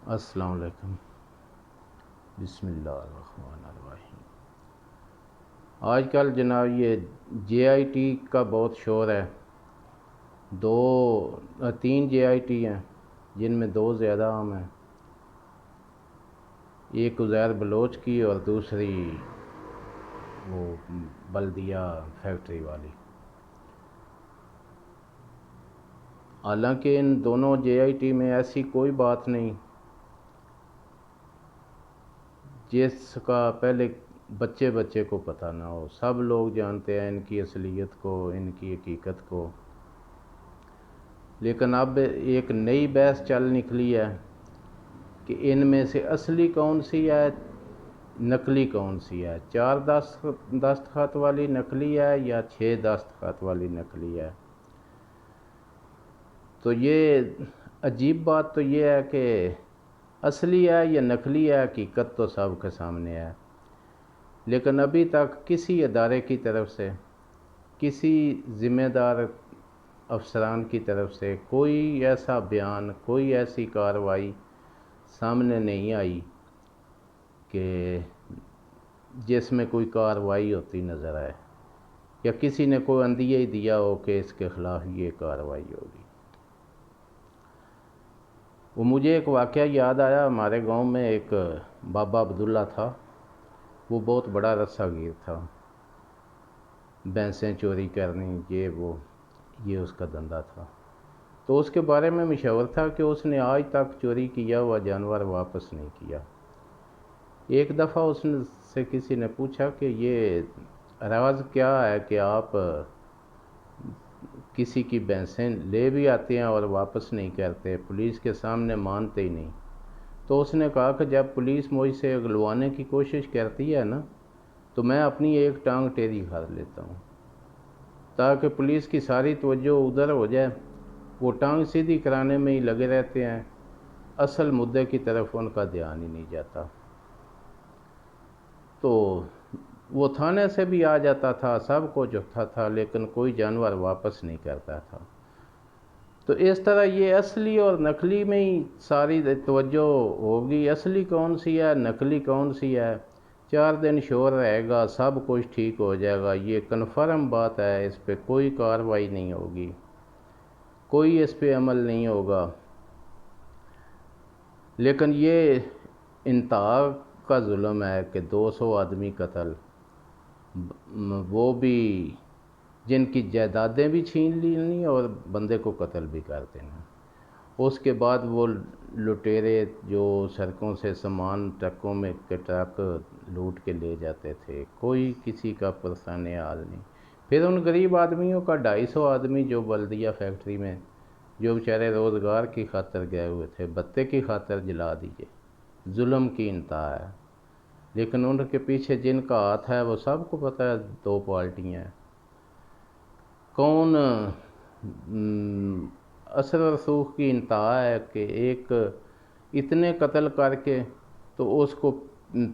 السلام علیکم۔ بسم اللہ الرحمن الرحیم۔ آج کل جناب یہ جے آئی ٹی کا بہت شور ہے۔ تین جے آئی ٹی ہیں جن میں دو زیادہ عام ہیں، ایک عزیر بلوچ کی اور دوسری وہ بلدیہ فیکٹری والی۔ حالانکہ ان دونوں جے آئی ٹی میں ایسی کوئی بات نہیں جس کا پہلے بچے کو پتہ نہ ہو۔ سب لوگ جانتے ہیں ان کی اصلیت کو، ان کی حقیقت کو۔ لیکن اب ایک نئی بحث چل نکلی ہے کہ ان میں سے اصلی کون سی ہے، نقلی کون سی ہے، 4 دستخط والی نقلی ہے یا 6 دستخط والی نقلی ہے۔ تو یہ عجیب بات تو یہ ہے کہ اصلی ہے یا نقلی ہے، حقیقت تو سب کے سامنے ہے، لیکن ابھی تک کسی ادارے کی طرف سے، کسی ذمہ دار افسران کی طرف سے کوئی ایسا بیان، کوئی ایسی کارروائی سامنے نہیں آئی کہ جس میں کوئی کارروائی ہوتی نظر آئے، یا کسی نے کوئی عندیہ ہی دیا ہو کہ اس کے خلاف یہ کارروائی ہوگی۔ وہ مجھے ایک واقعہ یاد آیا، ہمارے گاؤں میں ایک بابا عبداللہ تھا، وہ بہت بڑا رسہ گیر تھا، بھینسیں چوری کرنی، یہ اس کا دھندا تھا۔ تو اس کے بارے میں مشہور تھا کہ اس نے آج تک چوری کیا ہوا جانور واپس نہیں کیا۔ ایک دفعہ اس سے کسی نے پوچھا کہ یہ راز کیا ہے کہ آپ کسی کی بھینسیں لے بھی آتے ہیں اور واپس نہیں کرتے، پولیس کے سامنے مانتے ہی نہیں۔ تو اس نے کہا کہ جب پولیس مجھ سے اگلوانے کی کوشش کرتی ہے نا، تو میں اپنی ایک ٹانگ ٹیڑھی کر لیتا ہوں تاکہ پولیس کی ساری توجہ ادھر ہو جائے۔ وہ ٹانگ سیدھی کرانے میں ہی لگے رہتے ہیں، اصل مدعے کی طرف ان کا دھیان ہی نہیں جاتا۔ تو وہ تھانے سے بھی آ جاتا تھا، سب کچھ ہوتا تھا، لیکن کوئی جانور واپس نہیں کرتا تھا۔ تو اس طرح یہ اصلی اور نقلی میں ہی ساری توجہ ہوگی، اصلی کون سی ہے، نقلی کون سی ہے۔ 4 دن شور رہے گا، سب کچھ ٹھیک ہو جائے گا، یہ کنفرم بات ہے، اس پہ کوئی کارروائی نہیں ہوگی، کوئی اس پہ عمل نہیں ہوگا۔ لیکن یہ انتہا کا ظلم ہے کہ 200 آدمی قتل، وہ بھی جن کی جائیدادیں بھی چھین لینی اور بندے کو قتل بھی کر دینا۔ اس کے بعد وہ لٹیرے جو سڑکوں سے سامان ٹرکوں میں کے ٹرک لوٹ کے لے جاتے تھے، کوئی کسی کا پرسان حال نہیں۔ پھر ان غریب آدمیوں کا 250 آدمی جو بلدیہ فیکٹری میں جو بیچارے روزگار کی خاطر گئے ہوئے تھے، بتے کی خاطر جلا دیے۔ ظلم کی انتہا ہے۔ لیکن ان کے پیچھے جن کا ہاتھ ہے وہ سب کو پتہ ہے، 2 پارٹیاں ہیں۔ کون اثر و رسوخ کی انتہا ہے کہ ایک اتنے قتل کر کے تو اس کو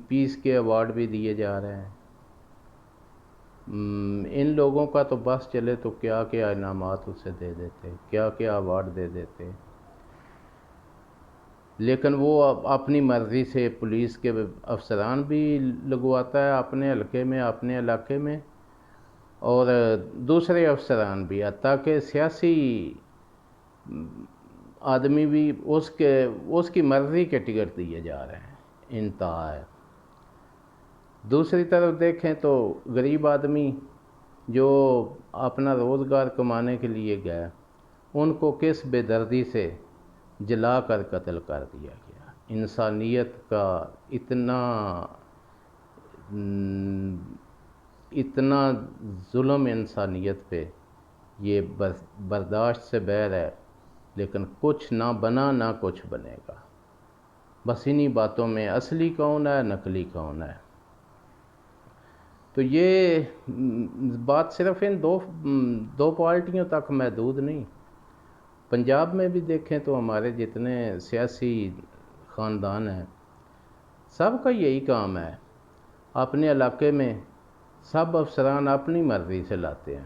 پیس کے ایوارڈ بھی دیے جا رہے ہیں۔ ان لوگوں کا تو بس چلے تو کیا کیا انعامات اسے دے دیتے، کیا کیا ایوارڈ دے دیتے، لیکن وہ اپنی مرضی سے پولیس کے افسران بھی لگواتا ہے اپنے حلقے میں، اپنے علاقے میں، اور دوسرے افسران بھی، حتیٰ کہ سیاسی آدمی بھی اس کی مرضی کے ٹکٹ دیے جا رہے ہیں۔ انتہا ہے۔ دوسری طرف دیکھیں تو غریب آدمی جو اپنا روزگار کمانے کے لیے گئے، ان کو کس بے دردی سے جلا کر قتل کر دیا گیا۔ انسانیت کا اتنا ظلم انسانیت پہ، یہ برداشت سے باہر ہے، لیکن کچھ نہ بنا نہ کچھ بنے گا۔ بس انہی باتوں میں اصلی کون ہے، نقلی کون ہے۔ تو یہ بات صرف ان دو پارٹیوں تک محدود نہیں۔ پنجاب میں بھی دیکھیں تو ہمارے جتنے سیاسی خاندان ہیں، سب کا یہی کام ہے۔ اپنے علاقے میں سب افسران اپنی مرضی سے لاتے ہیں،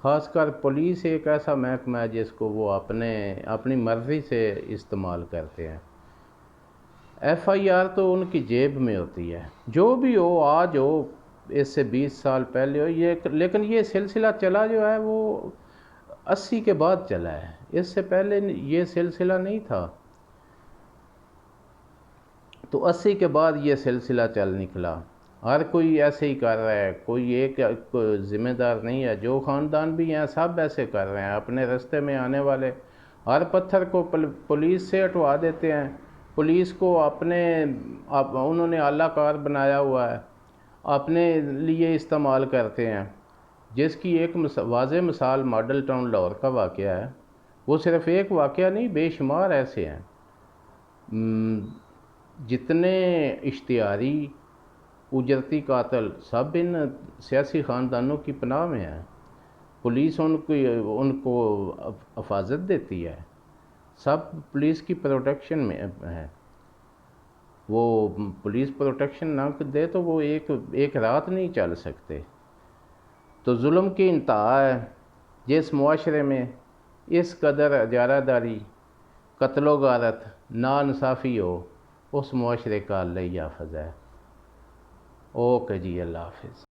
خاص کر پولیس ایک ایسا محکمہ ہے جس کو وہ اپنی مرضی سے استعمال کرتے ہیں۔ ایف آئی آر تو ان کی جیب میں ہوتی ہے، جو بھی ہو، آج ہو، اس سے 20 سال پہلے ہو، لیکن یہ سلسلہ چلا جو ہے وہ 80 کے بعد چلا ہے، اس سے پہلے یہ سلسلہ نہیں تھا، تو 80 کے بعد یہ سلسلہ چل نکلا۔ ہر کوئی ایسے ہی کر رہا ہے، کوئی ایک ذمہ دار نہیں ہے، جو خاندان بھی ہیں سب ایسے کر رہے ہیں، اپنے رستے میں آنے والے ہر پتھر کو پولیس سے ہٹوا دیتے ہیں، پولیس کو انہوں نے اعلیٰ کار بنایا ہوا ہے، اپنے لیے استعمال کرتے ہیں، جس کی ایک واضح مثال ماڈل ٹاؤن لاہور کا واقعہ ہے۔ وہ صرف ایک واقعہ نہیں، بے شمار ایسے ہیں۔ جتنے اشتہاری اجرتی قاتل سب ان سیاسی خاندانوں کی پناہ میں ہیں، پولیس ان کو حفاظت دیتی ہے، سب پولیس کی پروٹیکشن میں ہے۔ وہ پولیس پروٹیکشن نہ دے تو وہ ایک رات نہیں چل سکتے۔ تو ظلم کی انتہا ہے جس معاشرے میں اس قدر اجارہ داری، قتل و غارت، ناانصافی ہو، اس معاشرے کا اللہ ہی حافظ ہے۔ اوکے جی، اللہ حافظ۔